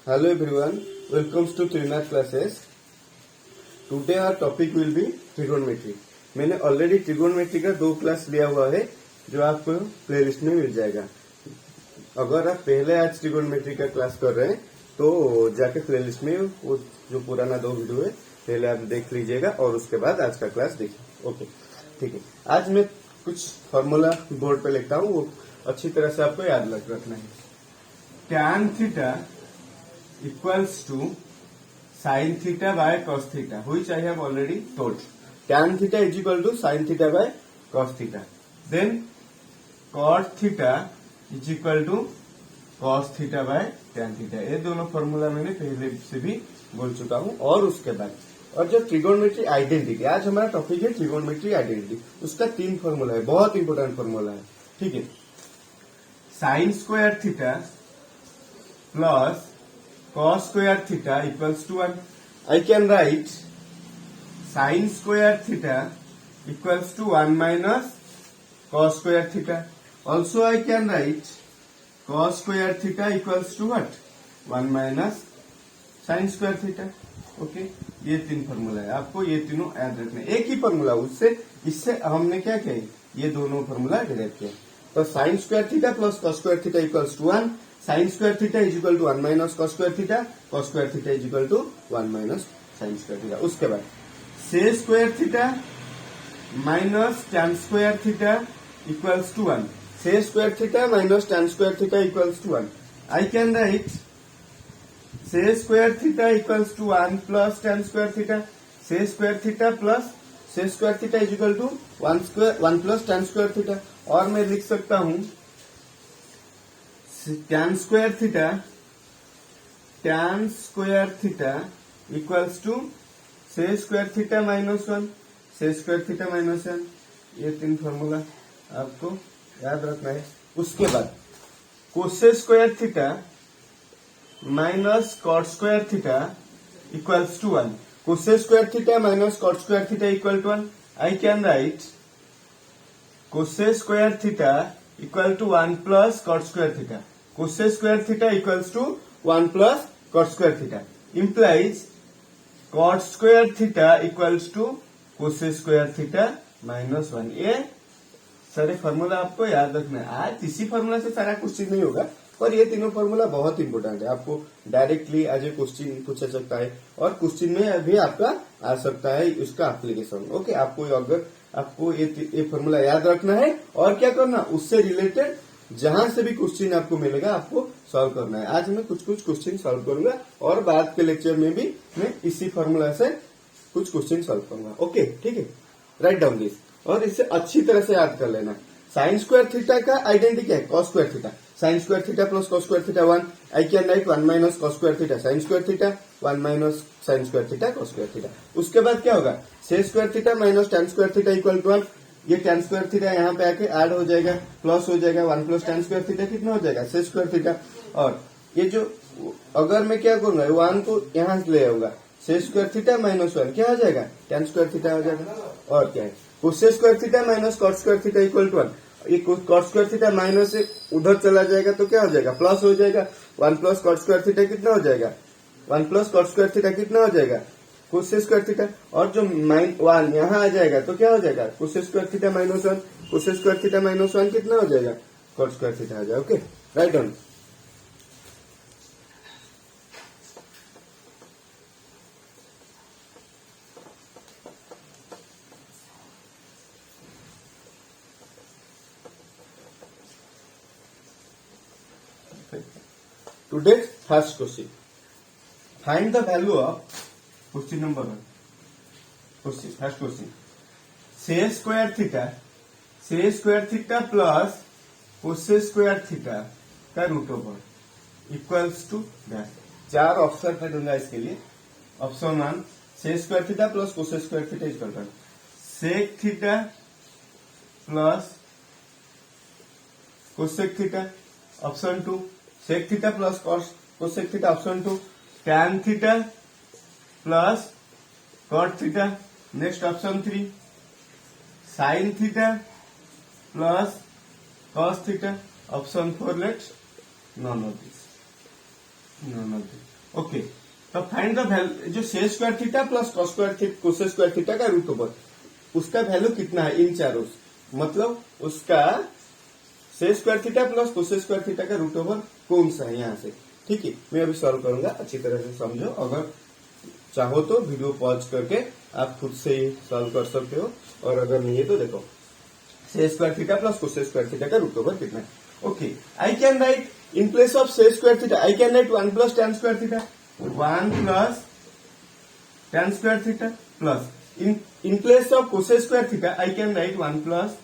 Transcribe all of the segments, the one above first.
Hello everyone, welcome to Trimath classes. Today our topic will be trigonometry. मैंने already trigonometry का 2 class लिया हुआ है जो आपको प्लेलिस्ट में मिल जाएगा। अगर आप पहले आज ट्रिगोनोमेट्री का क्लास कर रहे हैं तो जाके प्लेलिस्ट में वो जो पुराना 2 वीडियो है पहले आप देख लीजिएगा और उसके बाद आज का क्लास देखिए। ओके, ठीक है। आज मैं कुछ फॉर्मूला बोर्ड पे लिखता हूँ, वो अच्छी तरह से आपको याद रखना है। tan theta equals to sin theta by cos theta, which I have already told. Tan theta is equal to sin theta by cos theta. Then cot theta is equal to cos theta by tan theta. ये दोनों formula मैंने पहले से भी बोल चुका हूँ। और उसके बाद और जो ट्रिगोनोमेट्री आइडेंटिटी, आज हमारा टॉपिक है ट्रिगोनोमेट्री आइडेंटिटी। उसका 3 फॉर्मूला है, बहुत इंपोर्टेंट फॉर्मूला है, ठीक है। Sign square theta plus cos square theta equals to 1. I can write sin square theta equals to 1 minus cos square theta. Also I can write cos square theta equals to what? 1 minus sin square theta. Okay, ये 3 formula है, आपको ये तीनों याद रखना है। एक ही formula, उससे इससे हमने क्या किया, ये दोनों फॉर्मूला डिराइव किया। तो sine square theta plus cos square theta equals to 1. Sine square theta is equal to 1 minus cos square theta, cos square theta is equal to 1 minus sine square theta. उसके बाद sec square theta minus tan square theta equals to 1. Sec square theta minus tan square theta equals to 1. I can write sec square theta equals to 1 plus tan square theta. Sec square theta plus sec square theta is equal to 1 plus tan square theta. और मैं लिख सकता हूं tan square theta equals to से square theta minus 1, sec square theta minus 1। ये 3 formula आपको याद रखना है। उसके बाद cosec square theta minus cot square theta equals to 1. Cosec square theta minus cot square theta equal to 1. I can write cosec square theta equal to 1 plus cot square theta. Cosec square theta equals to 1 plus cot square theta implies cot square theta equals to cosec square theta minus 1. ये सारे formula आपको याद रखना है। आज इसी formula से सारा क्वेश्चन नहीं होगा, पर ये तीनों फॉर्मूला बहुत इंपोर्टेंट है। आपको डायरेक्टली आज ये क्वेश्चन पूछा सकता है और क्वेश्चन में भी आपका आ सकता है उसका एप्लीकेशन। ओके, आपको ये फॉर्मूला याद रखना है और क्या करना, उससे रिलेटेड जहां से भी क्वेश्चन आपको मिलेगा आपको सॉल्व करना है। आज मैं कुछ क्वेश्चन सॉल्व करूंगा और बाद के लेक्चर में भी मैं इसी फॉर्मूला से कुछ क्वेश्चन सॉल्व करूंगा। ओके, ठीक है। राइट डाउन दिस और इसे अच्छी तरह से याद कर लेना। साइन स्क्वायर थीटा का आइडेंटिटी क्या है, cos square theta. Sine square theta plus cos square theta 1. I can write 1 minus cos square theta sine square theta, 1 minus sine square theta cos square theta. उसके बाद क्या होगा, sec square theta minus tan square theta equal to 1. ये ten square theta यहाँ पे आके add हो जाएगा, प्लस हो जाएगा 1 प्लस टेन स्क्वायर थीटा कितना हो जाएगा, से स्क्वायर थीटा. और ये जो अगर मैं क्या करूंगा, 1 को यहाँ ले आऊंगा, से स्क्वायर थीटा माइनस 1 क्या हो जाएगा, टेन स्क्वायर थीटा हो जाएगा। और क्या है, cosec square theta minus cot square theta equal to 1. ये कॉट स्क्वायर थीटा माइनस से उधर चला जाएगा तो क्या हो जाएगा, प्लस हो जाएगा। 1 प्लस कॉट स्क्वायर थीटा कितना हो जाएगा, 1 प्लस कॉट स्क्वायर थीटा कितना हो जाएगा, कोसे स्क्वायर थीटा। और जो 1 यहाँ आ जाएगा तो क्या हो जाएगा, कोसे square theta minus 1. Cosec square theta minus 1 कितना हो जाएगा, कॉट स्क्वायर थीटा आ जाएगा। Okay, write down. Today's first question. Find the value of question number 1. First question. Sec square theta plus cosec square theta का root over equals to that. 4 option मैं दूंगा इसके लिए। Option 1 sec square theta plus cosec square theta equal to sec theta plus cosec theta. Option 2 sec theta plus cosec theta. Option 2 tan theta plus cot theta. Next option 3 sine theta plus cos theta. Option 4 let's none of this. Okay, तो find the value जो से square theta plus cos square theta का root over, उसका value कितना है इन चारों, मतलब उसका से square theta plus cos square theta का रूट ओवर कौन सा है यहाँ से। ठीक है, मैं अभी सॉल्व करूंगा, अच्छी तरह से समझो। अगर चाहो तो वीडियो पॉज करके आप खुद से ही सॉल्व कर सकते हो, और अगर नहीं है तो देखो sec square theta plus cos square theta का रूट ओवर कितना है। Okay, I can write in place of sec square theta I can write 1 plus tan square theta, 1 plus tan square theta plus in place of cos square theta I can write 1 plus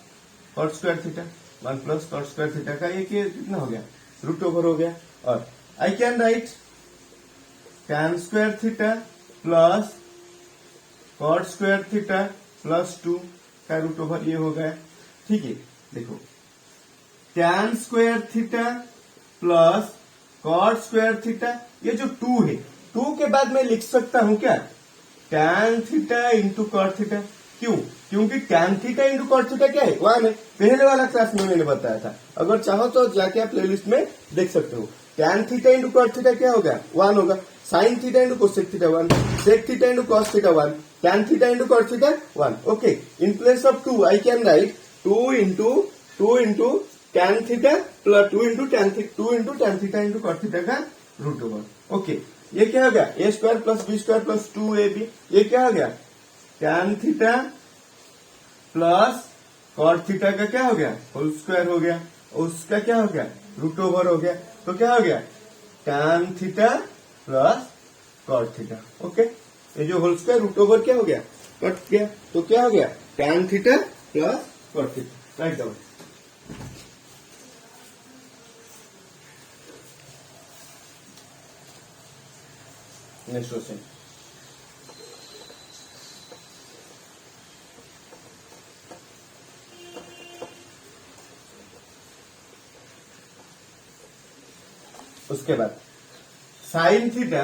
cot square theta, 1 plus cot square theta का ये कितना हो गया, root over हो गया। और I can write tan square theta plus cot square theta plus 2 का root over ये हो गया। ठीक है, देखो tan square theta plus cot square theta, ये जो 2 है, 2 के बाद मैं लिख सकता हूं क्या, tan theta into cot theta. क्यों, क्योंकि tan theta into cot theta क्या है, 1 है, पहले वाला क्लास में मैंने बताया था। अगर चाहो तो जाके आप प्लेलिस्ट में देख सकते हो। tan theta into cot theta क्या होगा, 1 होगा। Sine theta into cosec theta 1, sec theta into cos theta 1, tan theta into cot theta 1। Okay, in place of 2 I can write 2 into tan theta plus 2 into tan theta into cot theta का root over. Okay, ये क्या हो गया, ए square plus B square plus 2ab, ये क्या हो गया, tan theta plus cot theta का क्या हो गया, होल स्क्वायर हो गया, और उसका क्या हो गया, रूट ओवर हो गया। तो क्या हो गया, tan theta plus cot theta. Okay, ये जो होल स्क्वायर रूट ओवर क्या हो गया, कट गया, तो क्या हो गया, tan theta plus cot theta. Right down. Next question, उसके बाद sine theta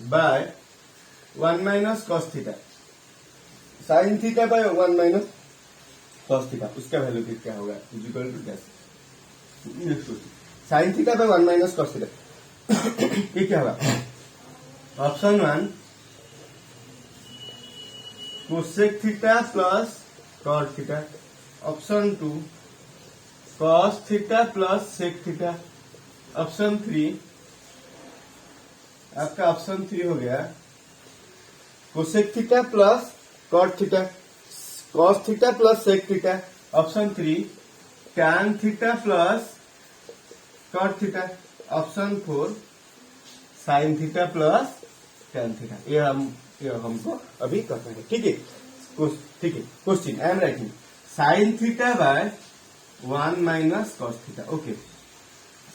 by 1 minus cos theta, sine theta by 1 minus cos theta, उसका वैल्यू क्या होगा, इक्वल टू क्या, sine theta by 1 minus cos theta, ये क्या होगा, option 1 cosec theta plus cot theta, option 2 cos theta plus sec theta, option 3 आपका option 3 हो गया cosec theta plus cot theta, cos theta plus sec theta, option 3 tan theta plus cot theta, option 4 sine theta plus tan theta. ये हमको अभी करना है। ठीक है, ठीक है, question I am writing sine theta by 1 minus cos theta. Okay,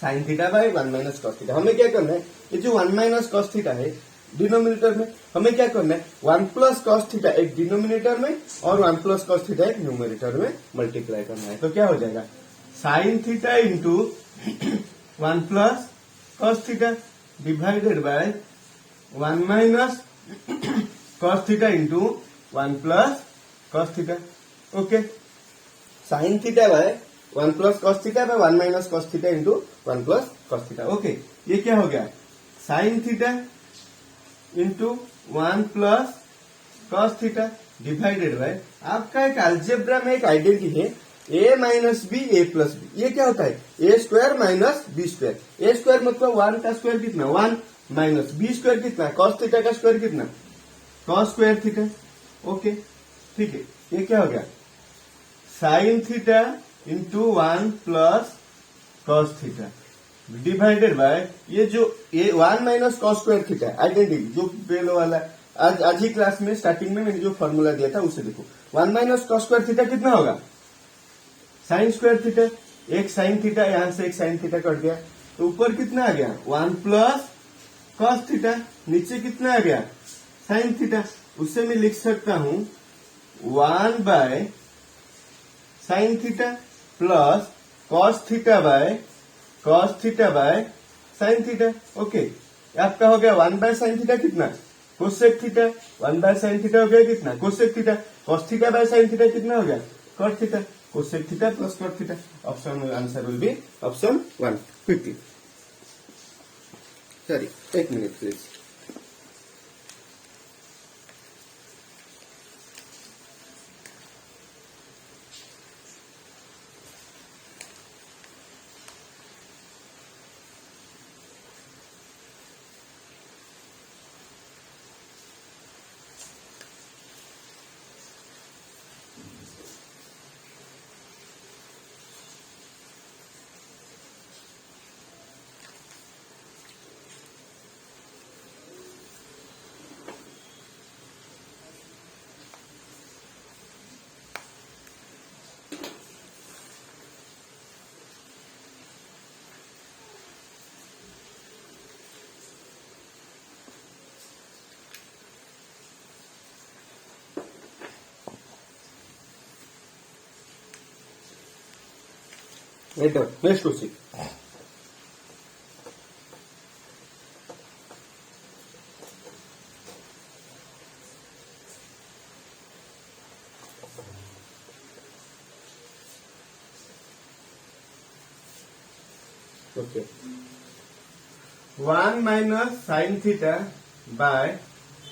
sine theta by 1 minus cos theta, हमें क्या करना है, ये जो 1 माइनस कॉस थीटा है डिनोमिनेटर में, हमें क्या करना है, 1 प्लस कॉस थीटा एक डिनोमिनेटर में और 1 प्लस कॉस थीटा एक न्यूमरेटर में मल्टीप्लाई करना है। तो क्या हो जाएगा, sign theta into 1 plus cos theta divided by 1 minus cos theta into 1 plus cos theta. Okay, sine theta by 1 plus cos theta by 1 minus cos theta into 1 plus cos theta. Okay, ये क्या हो गया, sine theta into 1 plus cos theta divided bye, आपका एक algebra में एक identity है a minus b a plus b, ये क्या होता है, a square minus b square, a square मतलब 1 का स्क्वायर कितना 1 माइनस बी स्क्वायर कितना, कॉस थीटा का स्क्वायर कितना, कॉस स्क्वायर थीटा। ओके, ठीक है, ये क्या हो गया, sine theta into 1 plus cos theta divided by, ये जो 1 minus cos square theta identity जो पहले वाला आज ही क्लास में स्टार्टिंग में मैंने जो फॉर्मूला दिया था उसे देखो, 1 माइनस कॉस स्क्वायर थीटा कितना होगा, साइन स्क्वायर थीटा, एक साइन थीटा यहां से एक साइन थीटा कट गया, तो ऊपर कितना आ गया 1 प्लस कॉस थीटा, नीचे कितना आ गया साइन थीटा, उससे मैं लिख सकता हूं 1 by sine theta plus cos theta by sine theta. Okay, आपका हो गया 1 बाय साइन थीटा कितना, cosec theta, 1 by sine theta हो गया कितना, cosec theta, cos theta by sine theta कितना हो गया, cot theta, cosec theta plus cot theta. Option answer will be option 1। Quickly sorry, एक minute please. Next question. Okay, 1 minus sine theta by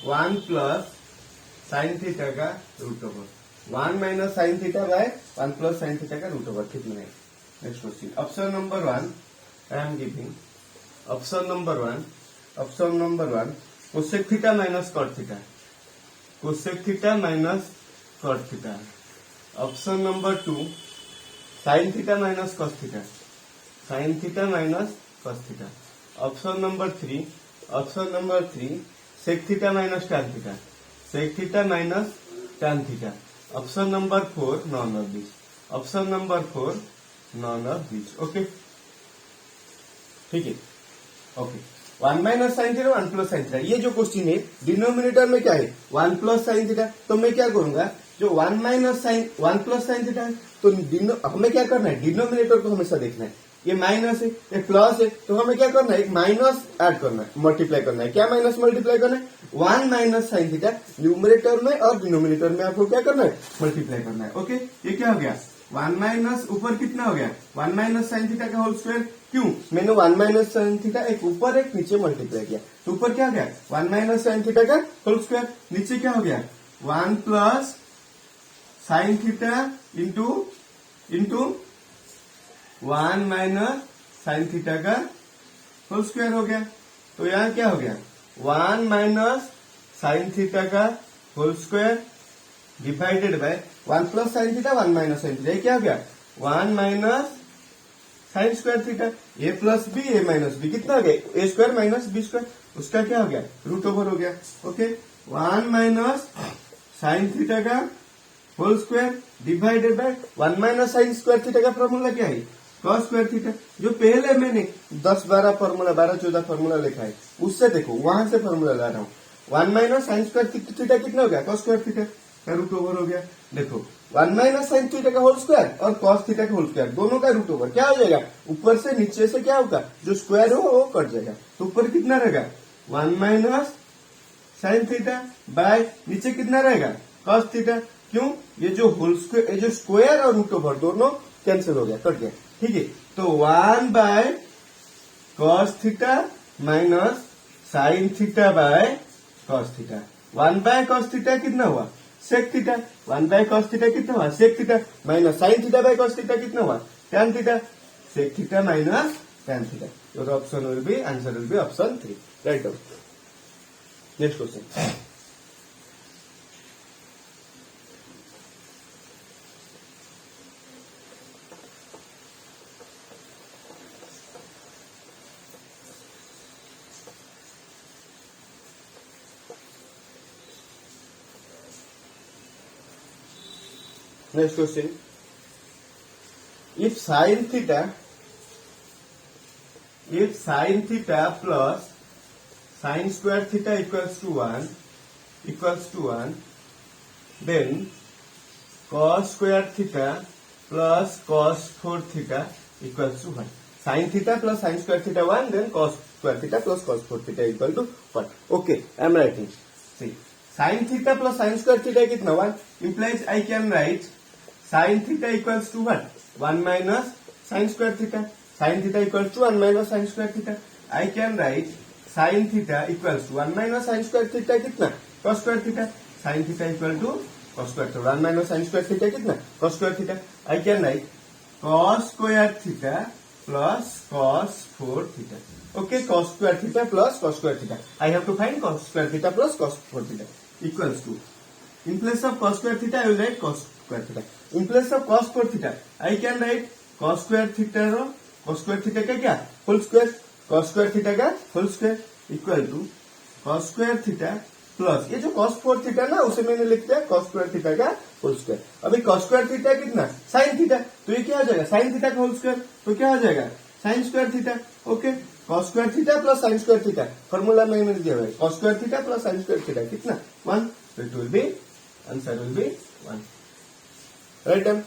1 plus sine theta का root over. 1 minus sine theta by 1 plus sine theta का root over कितना है? Next question, option number 1 I am giving. Option number 1 cosec theta minus cot theta, cosec theta minus cot theta. Option number 2 sine theta minus cos theta, sine theta minus cos theta. Option number 3 sec theta minus tan theta, sec theta minus tan theta. Option number 4 none of this, option number 4 none of this. Okay, ठीक है। Okay, 1 minus sine theta 1 plus sine theta, ये जो question है denominator में क्या है 1 plus sine theta, तो मैं क्या करूंगा जो 1 minus sine 1 plus sine theta है तो हमें क्या करना है डिनोमिनेटर को हमेशा देखना है। ये माइनस है ये प्लस है तो हमें क्या करना है एक माइनस ऐड करना है, मल्टीप्लाई करना है। क्या माइनस मल्टीप्लाई करना है 1 माइनस साइन थीटा न्यूमरेटर में और डिनोमिनेटर में आपको क्या करना है मल्टीप्लाई करना है। ओके, ये क्या हो गया 1 माइनस ऊपर कितना हो गया 1 माइनस साइन थीटा का होल स्क्वायर। क्यों मैंने 1 माइनस साइन थीटा एक ऊपर एक नीचे मल्टीप्लाई किया तो ऊपर क्या हो गया 1 माइनस साइन थीटा का होल स्क्वायर, नीचे क्या हो गया 1 plus sine theta into 1 minus sine theta का होल स्क्वायर हो गया। तो यहाँ क्या हो गया 1 माइनस साइन थीटा का whole square divided by 1 plus sine theta 1 minus sine theta. क्या हो गया 1 minus sine square theta, a plus b a minus b कितना हो गया ए स्क्वायर माइनस बी स्क्वायर, उसका क्या हो गया रूट ओवर हो गया। ओके, 1 माइनस साइन थीटा का whole square divided by 1 minus sine square theta का फॉर्मूला क्या है कॉस स्क्वायर थीटा। जो पहले मैंने 10-12 फॉर्मूला 12-14 फॉर्मूला लिखा है उससे देखो वहां से फॉर्मूला ला रहा हूँ। 1 माइनस साइन स्क्वायर थीटा कितना हो गया कॉस स्क्वायर थीटा का रूट ओवर हो गया। देखो 1 माइनस साइन थीटा का होल स्क्वायर और कॉस थीटा का होल स्क्वायर दोनों का रूट ओवर क्या हो जाएगा ऊपर से नीचे से क्या होगा जो स्क्वायर हो वो कट जाएगा। तो ऊपर कितना रहेगा 1 माइनस साइन थीटा बाय नीचे कितना रहेगा कॉस थीटा। क्यों ये जो होल स्क्वायर जो स्क्वायर और रूट ओवर दोनों कैंसिल हो गया कट गया। ठीक है, तो 1 by cos theta minus sine theta by cos theta. 1 by cos theta कितना हुआ sec theta, 1 by cos theta कितना हुआ sec theta minus sine theta by cos theta कितना हुआ tan theta, sec theta minus tan theta. Your option will be answer will be option 3। Right down. Next question, next question, if sin theta plus sin square theta equals to 1 then cos square theta plus cos 4 theta equals to 1। sin theta plus sin square theta 1 then cos square theta plus cos 4 theta equal to 1। okay, I am writing, see sin theta plus sin square theta कितना 1 implies I can write sin theta equals to what 1 minus sin square theta, sin theta equals to 1 minus sin square theta। I can write sine theta equals to 1 minus sine square theta कितना cos square theta sine theta equal to cos square theta 1 minus sine square theta कितना cos square theta I can write cos square theta plus cos 4 theta okay cos square theta plus cos square theta I have to find cos square theta plus cos 4 theta equals to in place of cos square theta I will write cos square theta in place of cos 4 theta I can write cos square theta रो cos square theta का क्या full square cos square theta का full square equal to cos square theta plus ये जो cos 4 theta ना उसे मैंने लिख दिया cos square theta का full square अभी cos square theta कितना sin theta तो ये क्या हो जाएगा sin theta का whole square तो क्या हो जाएगा sin square theta okay cos square theta plus sin square theta formula में मैंने दिया है cos square theta plus sin square theta कितना 1 so it will be answer will be 1 right done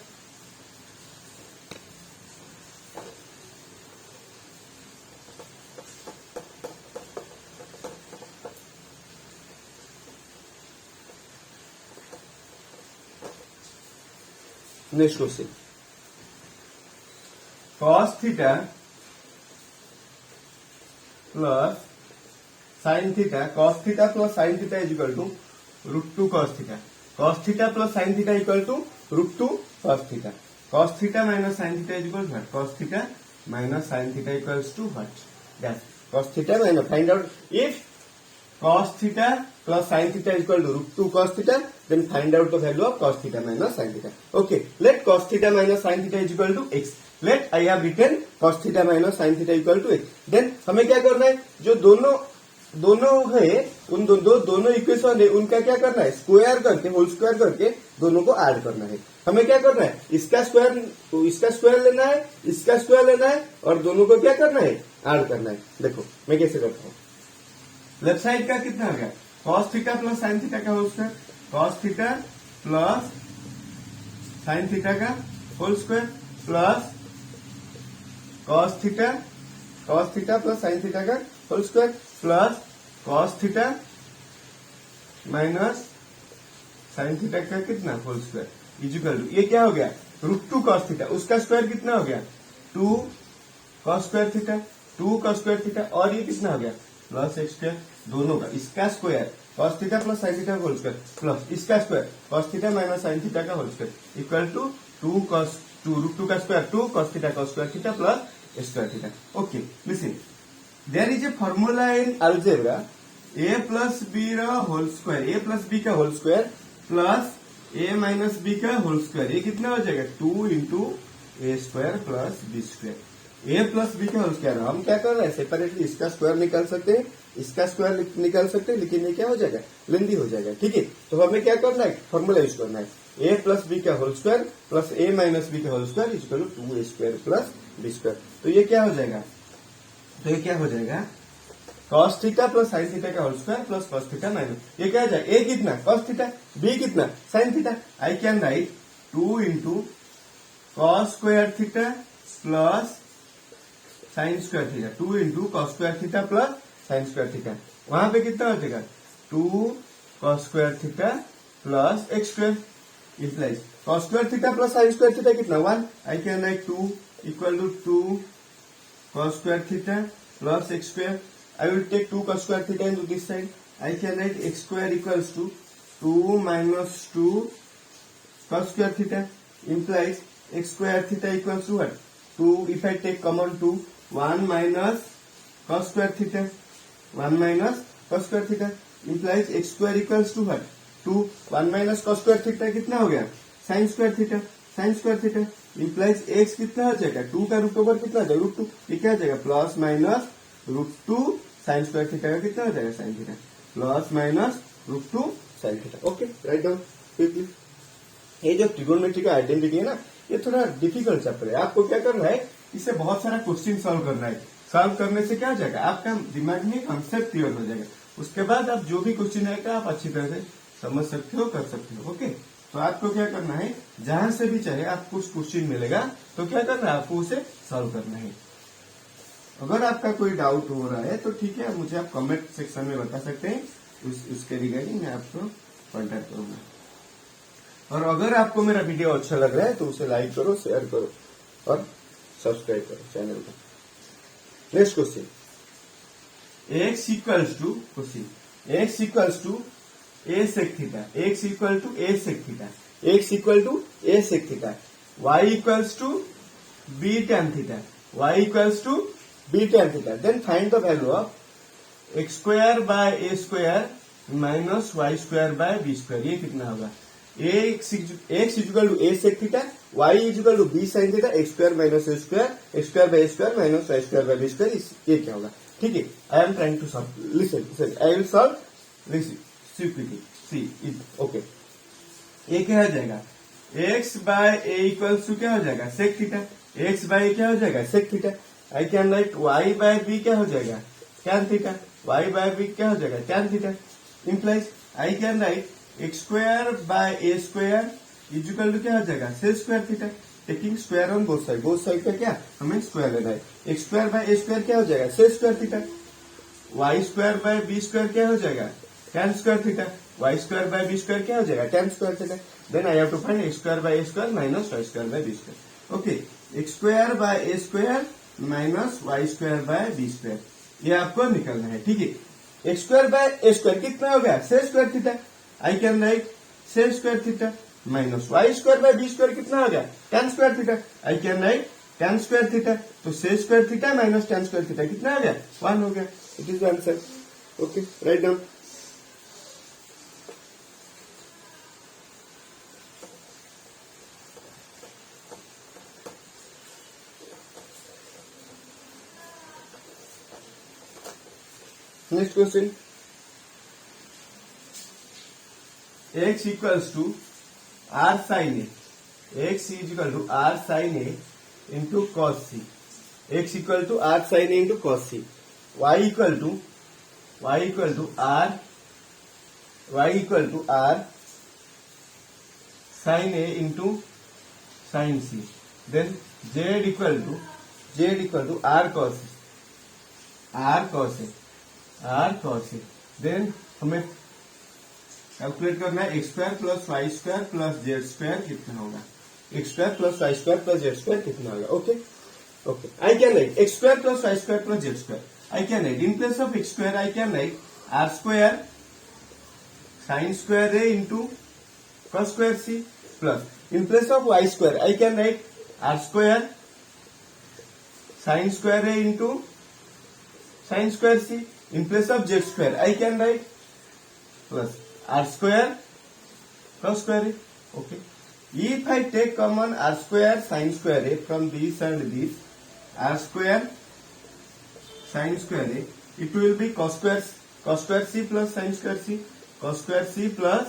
next question cos theta plus sin theta cos theta plus sin theta is equal to √2 cos theta cos theta plus sin theta equal to √2 cos theta cos theta minus sin theta is equal to what cos theta minus sin theta equals to what that cos theta minus find out if cos theta plus sin theta is equal to √2 cos theta then find out the value of cos theta minus sin theta okay let cos theta minus sin theta is equal to x let I have written cos theta minus sin theta equal to x then हमें क्या करना है जो दोनों है उन दोनों equation है उनका क्या करना है स्क्वायर करके होल स्क्वायर करके दोनों को ऐड करना है हमें क्या करना है इसका स्क्वायर लेना है इसका स्क्वायर लेना है और दोनों को क्या करना है ऐड करना है देखो मैं कैसे करता हूँ लेफ्ट साइड का कितना हो गया cos theta plus sine theta का whole square cos theta plus sine theta का whole square plus cos theta plus sine theta का whole square plus cos theta minus sine theta का कितना होल स्क्वायर इक्वल टू ये क्या हो गया √2 cos theta उसका स्क्वायर कितना हो गया 2 cos square theta 2 cos square theta और ये कितना हो गया प्लस x स्क्वायर दोनों का इसका square cos theta plus sine theta whole square plus इसका square cos theta minus sine theta का होल स्क्वायर इक्वल टू √2 का square 2 cos theta cos square theta plus square theta okay listen there is a formula in algebra a plus b का whole square a plus b का whole square plus a minus b का whole square ये कितना हो जाएगा 2 into a square plus B square a plus b का whole square हम क्या कर रहे हैं सेपरेटली इसका स्क्वायर निकाल सकते हैं इसका स्क्वायर निकाल सकते हैं लेकिन ये क्या हो जाएगा लेंदी हो जाएगा ठीक है तो हमें क्या करना है फॉर्मूला यूज करना है a प्लस b का whole square plus a minus b का whole square equal to 2a square plus B square तो ये क्या हो जाएगा cos theta plus sine theta का whole square plus cos theta minus ये क्या हो जाएगा a कितना cos थीटा b कितना sine theta I can write 2 into cos square theta plus sine square theta 2 into cos square theta plus sine square theta वहां पे कितना हो जाएगा 2 cos square theta plus x square implies cos square theta plus sine square theta कितना 1 I can write 2 equal to 2 cos square theta plus x square. I will take 2 cos square theta into this side. I can write x square equals to 2 minus 2 cos square theta implies x square theta equals to what? 2 if I take common 2 1 minus cos square theta 1 minus cos square theta implies x square equals to what? 2 1 minus cos square theta कितना हो गया sin square theta implies x कितना हो जाएगा 2 का root over कितना हो जाएगा √2 ये क्या हो जाएगा plus minus √2 sign square theta का कितना हो जाएगा sign theta plus minus √2 sine theta okay write down quickly ये जो ट्रिगोनोमेट्री का आइडेंटिटी है ना ये थोड़ा डिफिकल्ट चैप्टर है आपको क्या करना है इससे बहुत सारा क्वेश्चन सॉल्व करना है सॉल्व करने से क्या हो जाएगा आपका दिमाग में कंसेप्ट क्लियर हो जाएगा उसके बाद आप जो भी क्वेश्चन आएगा आप अच्छी तरह से समझ सकते हो कर सकते हो ओके तो आपको क्या करना है जहां से भी चाहे आपको क्वेश्चन मिलेगा तो क्या करना है आपको उसे सॉल्व करना है अगर आपका कोई डाउट हो रहा है तो ठीक है मुझे आप कमेंट सेक्शन में बता सकते हैं उसके रिगार्डिंग मैं आपको कॉन्टेक्ट करूंगा और अगर आपको मेरा वीडियो अच्छा लग रहा है तो उसे लाइक करो शेयर करो और सब्सक्राइब करो चैनल को next question x equals to question, x equals to a sec theta, x equal to a sec theta, x equal to a sec theta, y equals to b tan theta, y equals to b tan theta. Then find the value of x square by a square minus y square by b square. ये कितना होगा? x equal to a sec theta, y equal to b sin theta, x square minus a square, x square by a square minus y square by b square. ये क्या होगा? ठीक है, I am trying to solve. Listen, I will solve. Listen, see okay. ये क्या हो जाएगा? x by a equals to क्या हो जाएगा? Sec theta. x बाय क्या हो जाएगा? Sec theta. I can write y by b क्या हो जाएगा? Tan theta. y by b क्या हो जाएगा? Tan theta. Implies I can write x square by a square equal to क्या हो जाएगा? Sec square theta. Taking square on both side पे क्या हमें स्क्वायर लेना है. x square by a square क्या हो जाएगा? Sec square theta. y square by b square क्या हो जाएगा? Tan square theta. y square by b square क्या हो जाएगा? Tan square theta. Then I have to find x square by a square minus y square by b square. Okay, x square by a square minus y square by b square. ये आपको निकलना है. ठीक है, x square by a square कितना हो गया? Sec square theta. I can write sec square theta minus y square by b square कितना हो गया? Tan square theta. I can write tan square theta. तो sec square theta minus tan square theta कितना हो गया? 1 हो गया. It is the answer. Okay, right down. Next question. X equals to r sin a. X is equal to r sin a into cos c. X equal to r sin a into cos c. Y equal to r sin a into sin c. Then z equal to r cos a. Then हमें calculate करना है x square plus y square plus z square कितना होगा. X square plus y square plus z square कितना होगा. Okay okay, I can write x square plus y square plus z square. I can write in place of x square I can write r square sine square a into cos square c plus in place of y square I can write r square sine square a into sine square c. In place of z square, I can write plus r square cos square a. Okay. If I take common r square sin square a from this and this, r square sin square a, it will be cos square c plus sin square c, cos square c plus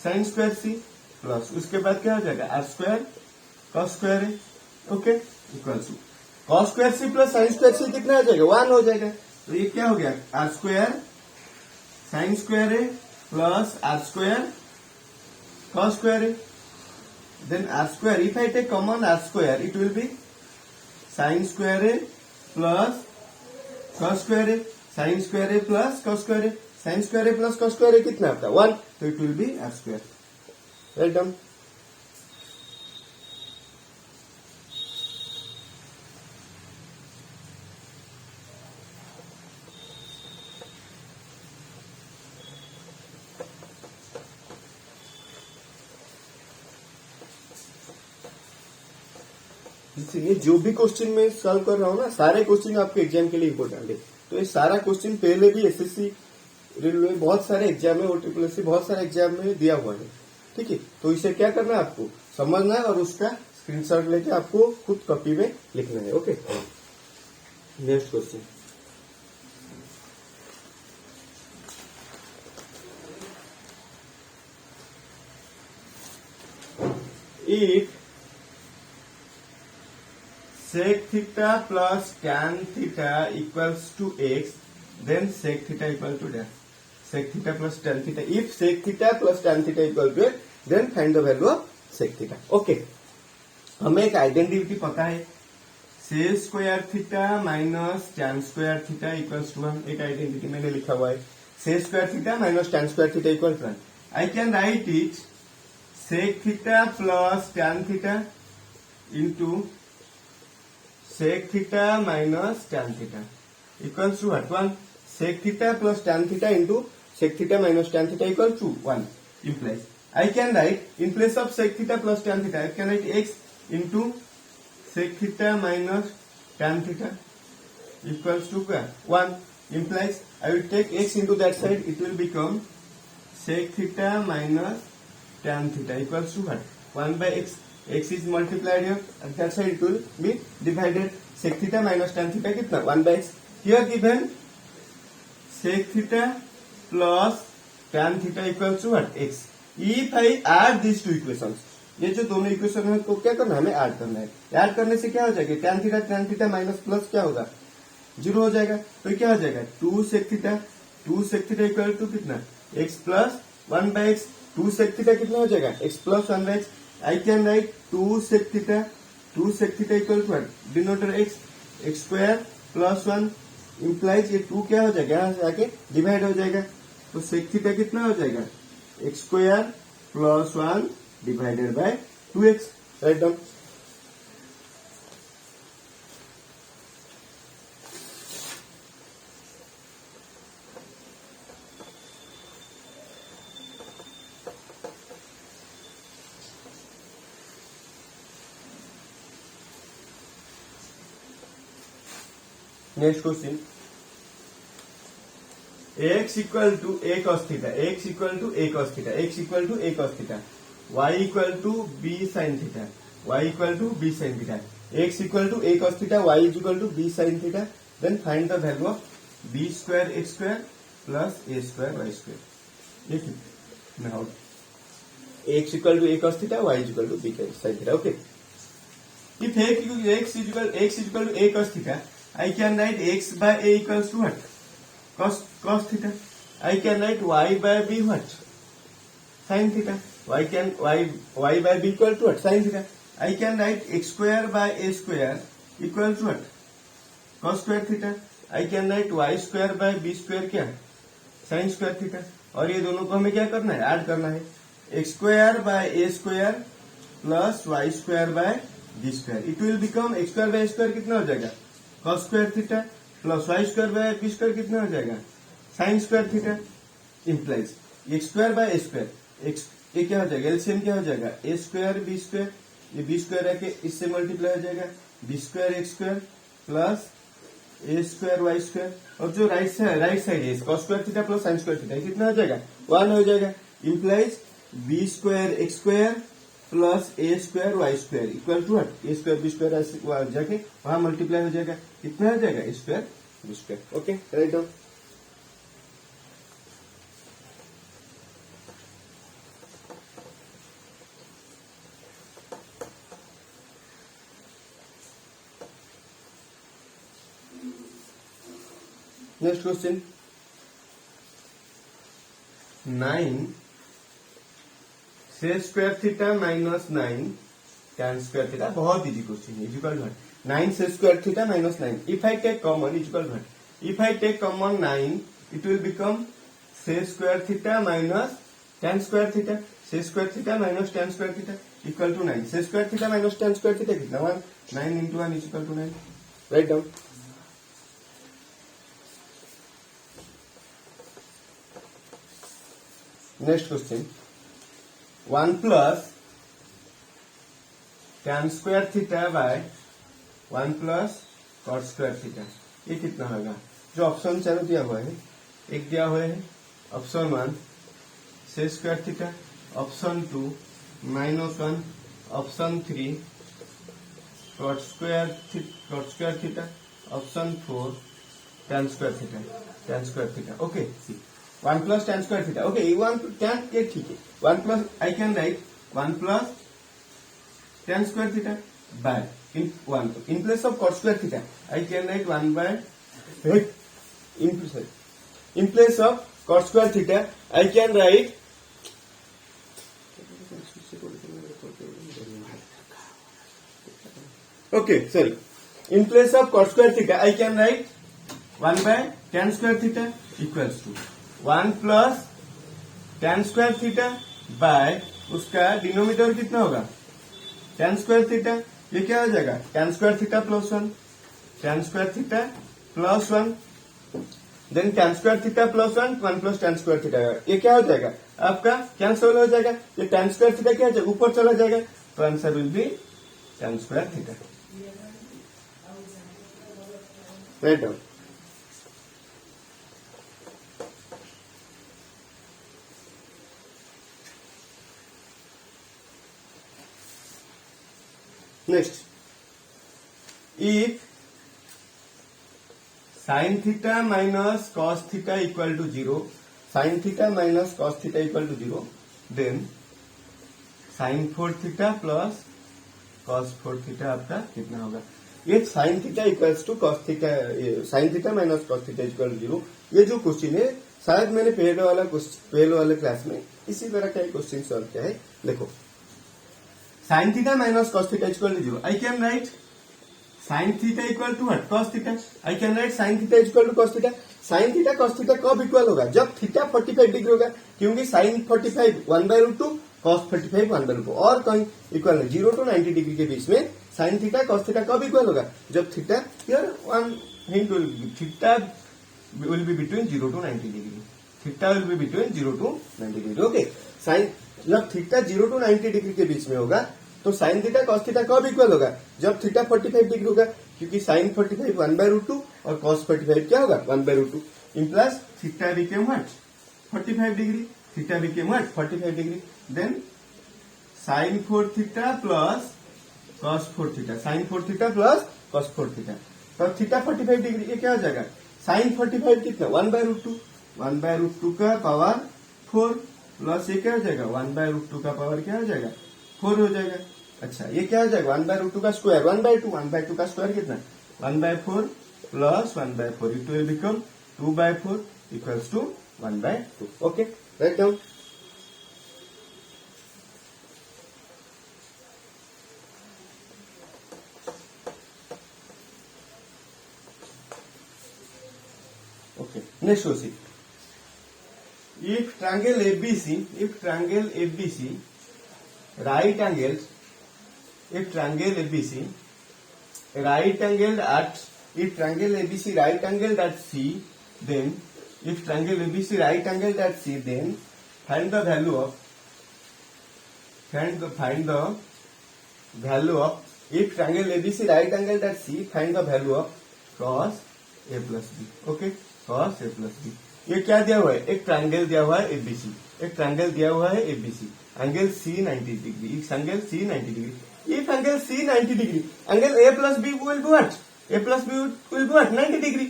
sin square c plus उसके बाद क्या हो जाएगा? r square cos square a. Okay, equal to cos square c plus sin square c कितना हो जाएगा? 1 हो जाएगा. तो ये क्या हो गया? R square sine square A plus R square cos square A. Then R square if I take common R square it will be sine square A plus cos square A. Sine square A plus cos square A. Sine square A plus cos square A कितना होता है? 1. तो it will be R square. Write down. ये जो भी question मैं solve कर रहा हूँ ना, सारे क्वेश्चन आपके एग्जाम के लिए इम्पोर्टेंट है. तो ये सारा क्वेश्चन पहले भी एसएससी रेलवे बहुत सारे एग्जाम में, ओटीपीएससी बहुत सारे एग्जाम में दिया हुआ है. ठीक है, तो इसे क्या करना है? आपको समझना है और उसका स्क्रीनशॉट लेके आपको खुद कॉपी में लिखना है. Okay, next question. If sec theta plus tan theta equals to x, then sec theta equal to dash. Sec theta plus tan theta. If sec theta plus tan theta equal to x, then find the value of sec theta. Okay. हमें एक identity पता है, sec square theta minus tan square theta equals to 1. एक identity मैंने लिखा हुआ है, sec square theta minus tan square theta equal to 1. I can write it sec theta plus tan theta into sec theta minus tan theta. Equals to what 1 sec theta plus tan theta into sec theta minus tan theta equal to 1 implies I can write in place of sec theta plus tan theta I can write x into sec theta minus tan theta equals to 1 implies I will take x into that side it will become sec theta minus tan theta equals to what 1 by x x is multiplied here at that side it will be divided sec theta minus tan theta kitna 1 by x here given sec theta plus tan theta equals to what x if I add these two equations ये जो दोनों equation है को क्या करना है हमें add करना है ऐड करने से क्या हो जाएगा tan theta माइनस प्लस क्या होगा 0 हो जाएगा तो क्या हो जाएगा 2 sec theta इक्वल टू कितना x plus 1 by x 2 sec theta कितना हो जाएगा x plus 1 by x I can write 2 sec theta equal to डिनोटर x स्क्वायर प्लस 1 इम्प्लाइज ये 2 क्या हो जाएगा यहाँ से आके डिवाइड हो जाएगा तो sec theta कितना हो जाएगा x square plus 1 divided by 2x write down next question x equal to a cos theta x equal to a cos theta x equal to a cos theta y equal to b sin theta y equal to b sin theta x equal to a cos theta y is equal to b sin theta then find the value of b square x square plus a square y square ये now x equal to a cos theta y is equal to b sin theta okay if x is equal to a cos theta I can write x by a equals to what? Cos theta. I can write y by b what? Sin theta. Y by b equal to what? Sin theta. I can write x square by a square equal to what? Cos square theta. I can write y square by b square क्या? Sin square theta. और ये दोनों को हमें क्या करना है? Add करना है. x square by a square plus y square by b square. It will become x square by a square कितना हो जाएगा? cos square theta plus y square by b square कितना हो जाएगा sin square theta implies x square by a square x ये क्या हो जाएगा एलसीएम क्या हो जाएगा a स्क्वायर b स्क्वायर ये b स्क्वायर आके इससे मल्टीप्लाई हो जाएगा b square x square plus a square y square और जो राइट साइड है cos square theta plus sin square theta कितना हो जाएगा 1 हो जाएगा implies b square x square plus a square y square equal to what a square b square जाके वहां मल्टीप्लाई हो जाएगा कितना हो जाएगा a square b square okay right down next question 9 sec square theta minus 9 tan square theta बहुत easy question है equal to 9 sec square theta minus 9 if I take common equal to if I take common 9 it will become sec square theta minus tan square theta sec square theta minus tan square theta equal to 9 sec square theta minus tan square theta कितना 1 9 into 1 is equal to 9 right down next question 1 plus tan square theta by 1 plus cot square theta ये कितना होगा जो option चारों दिया हुआ है एक दिया हुआ है option 1 sec square theta option 2 -1 option 3 cot square theta option 4 tan square theta okay 1 plus tan square theta okay 1 tan ये ठीक है 1 plus I can write 1 plus tan square theta by in place of cot square theta I can write 1 by in place of cot square theta I can write okay sorry in place of cot square theta I can write 1 by tan square theta equals to 1 plus tan square theta bye उसका denominator कितना होगा tan square theta ये क्या हो जाएगा tan square theta plus 1 tan square theta plus 1 then tan square theta plus 1 plus tan square theta, ये क्या हो जाएगा आपका कैंसिल हो जाएगा, ये tan स्क्वायर थीटा क्या हो जाएगा ऊपर चला जाएगा, तो answer will be tan square theta. Right down. Next, if sin theta minus cos theta equal to 0, sin theta minus cos theta equal to 0, then sin 4 theta plus cos 4 theta आपका कितना होगा। ये sin theta equals to cos theta, sin theta minus cos theta equal to 0, ये जो question है शायद मैंने पहले वाले क्लास में इसी तरह का क्वेश्चन सॉल्व किया है। देखो, sin theta minus cos theta equal to 0, I can write sin theta equal to what cos theta, I can write sin theta equal to cos theta. sin theta cos theta कब equal होगा, जब theta 45 degree होगा, क्योंकि sin 45 1/√2 cos 45 1/√2, और कहीं equal है 0 to 90 degree के बीच में sin थीटा cos थीटा कब इक्वल होगा, जब theta here one hint will be, theta will be between 0 to 90 degree, theta will be between 0 to 90 degree. Okay, sine जब थीटा 0 to 90 डिग्री के बीच में होगा तो sin थीटा cos थीटा कब इक्वल होगा, जब थीटा 45 डिग्री होगा, क्योंकि sin 45 1/√2 और cos 45 क्या होगा 1/√2, implies theta became what 45 degree, theta became what 45 degree, then sin 4 theta plus cos 4 theta, sin 4 theta plus cos 4 theta, तो थीटा 45 डिग्री, ये क्या हो जाएगा sin 45 कितना 1/√2 का पावर 4 प्लस ये क्या हो जाएगा 1/√2 का पावर क्या हो जाएगा 4 हो जाएगा। अच्छा, ये क्या हो जाएगा 1/√2 का स्क्वायर 1/2 का स्क्वायर कितना 1/4 plus 1/4, it will become 2/4 equals to 1/2। Okay, right down. Okay, next question. If triangle ABC, right angled, if triangle ABC right angled at, if triangle ABC right angled at C, then if triangle ABC right angled at C, then find the value of if triangle ABC right angled at C, find the value of cos A plus B। Okay, cos A plus B, ये क्या दिया हुआ है, एक triangle दिया हुआ है ABC, एक ट्रायंगल दिया हुआ है एबीसी, एंगल सी 90 डिग्री, इस angle C 90 degree, if angle C 90 degree, angle A plus B will be what, A plus B will be what 90 degree,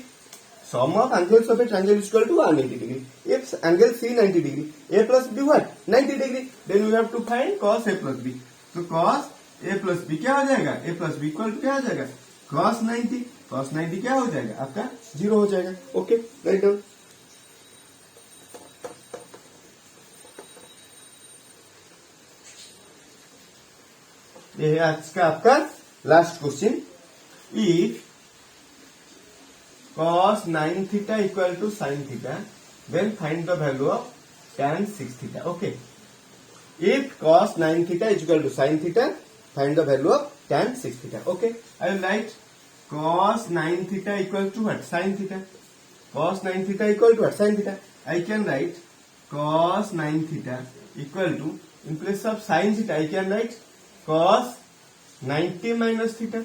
sum of angles of a triangle is equal to 180 degree, if angle C 90 degree, A plus B what 90 degree, then we have to find cos A plus B, तो cos A plus B क्या हो जाएगा, ए plus B equal to क्या हो जाएगा cos 90 क्या हो जाएगा आपका 0 हो जाएगा। Okay, right down. ये है आज का आपका last question, if cos 9 theta equal to sin theta, then find the value of tan 6 theta. Okay, if cos 9 theta equal to sin theta, find the value of tan 6 theta. Okay, I will write cos 9 theta equal to what sin theta, cos 9 theta equal to what sin theta, I can write cos 9 theta equal to, in place of sin theta I can write cos 90 minus theta,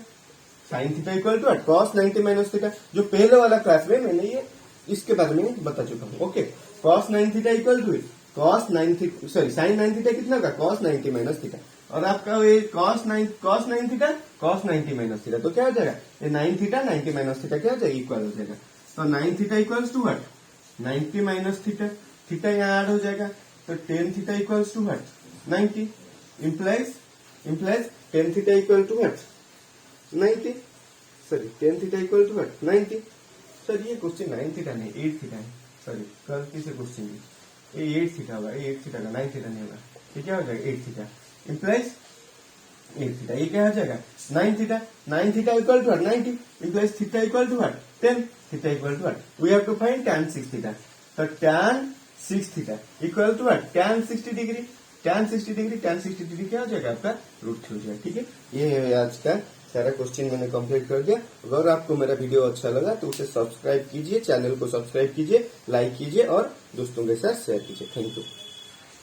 sin theta equal to what cos 90 minus theta, जो पहले वाला class में मैंने ये इसके बारे में बता चुका हूँ। Okay, cos 9 theta equal to cos 9 theta, sorry sin 9 theta कितना का cos 90 minus theta, और आपका ये cos 9 theta cos 90 minus theta, तो क्या हो जाएगा ये 9 थीटा 90 माइनस थीटा क्या हो जाएगा इक्वल हो जाएगा, तो 9 theta equals to what 90 minus theta, theta यहाँ ऐड हो जाएगा, तो tan theta equals to what 90, implies 10 theta equal to what 90, sorry tan theta equal to what 90, sir ये क्वेश्चन 9 थीटा नहीं 8 थीटा है, सॉरी गलती से क्वेश्चन ये 8 थीटा होगा, ये 8 थीटा का 9 थीटा नहीं होगा, ये क्या हो जाएगा 8 थीटा इम्प्लाइज 8 थीटा, ये क्या हो जाएगा 9 theta equal to 90, implies theta equal to 10, theta equal to we have to find tan 6 theta, तो tan 6 theta equal to tan 60 degree, tan 60 degree क्या हो जाएगा आपका √3 हो जाएगा। ठीक है, ये है आज का सारा क्वेश्चन मैंने कंप्लीट कर दिया। अगर आपको मेरा वीडियो अच्छा लगा तो उसे सब्सक्राइब कीजिए, चैनल को सब्सक्राइब कीजिए, लाइक कीजिए और दोस्तों के साथ शेयर कीजिए। Thank you.